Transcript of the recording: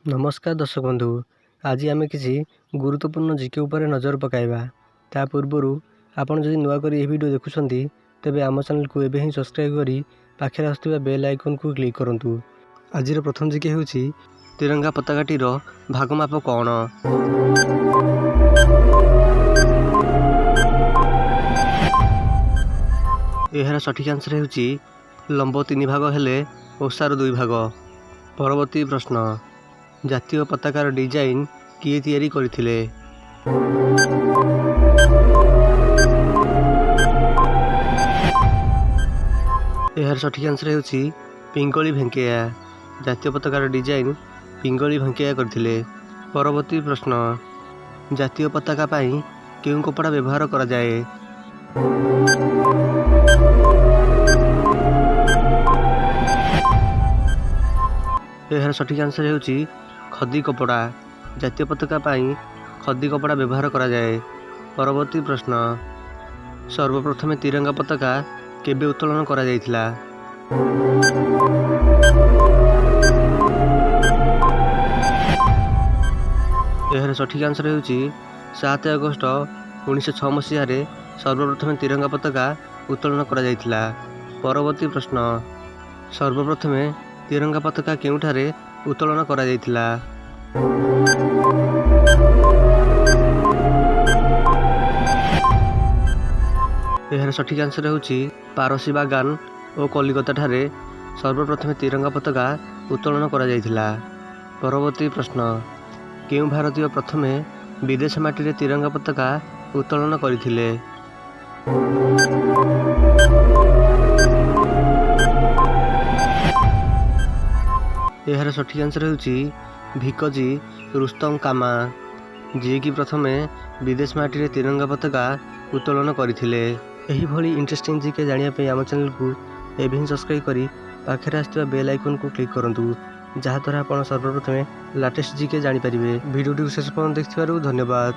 नमस्कार दर्शक बंधु, आज आम किसी गुरुत्वपूर्ण जीके उपर नजर पकाइबा। ता पूर्वर आपन जदि नुआ करी वीडियो देखुछंती तेबे आम चैनल को एबे ही सब्सक्राइब करी पाखरे आसुवा बेल आइकन को क्लिक करंतु। आज प्रथम जीके हेउची तिरंगा पताकाटीर भागमाप कौन। यार सठिक आंसर हेउची लंब 3 भाग हेले ओसार 2 भाग। परवर्ती प्रश्न, जातीय पताकार डिजाइन किए तैयारी करथिले? यार सठिक आंसर हेउची पिंगली भेंकैया। जातीय पताकार डिजाइन पिंगली भेंकैया करथिले। परवर्ती प्रश्न, जातीय पताका पाई केउं कपड़ा व्यवहार करा जाए? यार सठिक आंसर हेउची खदी कपड़ा। जातीय पताका पाई खदी कपड़ा व्यवहार करा जाए। परवर्ती प्रश्न, सर्वप्रथमे तिरंगा पताका केबे उत्तोलन करा जायतिला? यार सठिक आंसर हेउची 7 अगस्त 1906 मसीह रे सर्वप्रथमे तिरंगा पताका उत्तोलन करा जायतिला। परवर्ती प्रश्न, सर्वप्रथमे तिरंगा पताका केउठारे उत्तोलन करा जायतिला? यार सठिक आंसर हेउची पारसी बागान और कलिकता ठारे सर्वप्रथमे तिरंगा पताका उत्तोलन करा जायतिला। परवर्ती प्रश्न, केउं भारतीय प्रथमे विदेश माटी रे तिरंगा पताका उत्तोलन करथिले? यार सठिक आंसर हेउची भिकजी रुस्तम कामा, जी की प्रथमे विदेश माटी रे तिरंगा पताका उत्तोलन करथिले। एही भली इंटरेस्टिंग जीके जानिया पे आम चैनल को एबे ही सब्सक्राइब करी पाखरे आसुवा बेल आइकन को क्लिक करंतु, जहाँ द्वारा आपण सर्वप्रथमे लेटेस्ट जीके जानि परिबे। वीडियो शेष पर्यंत देखिथिबारु धन्यवाद।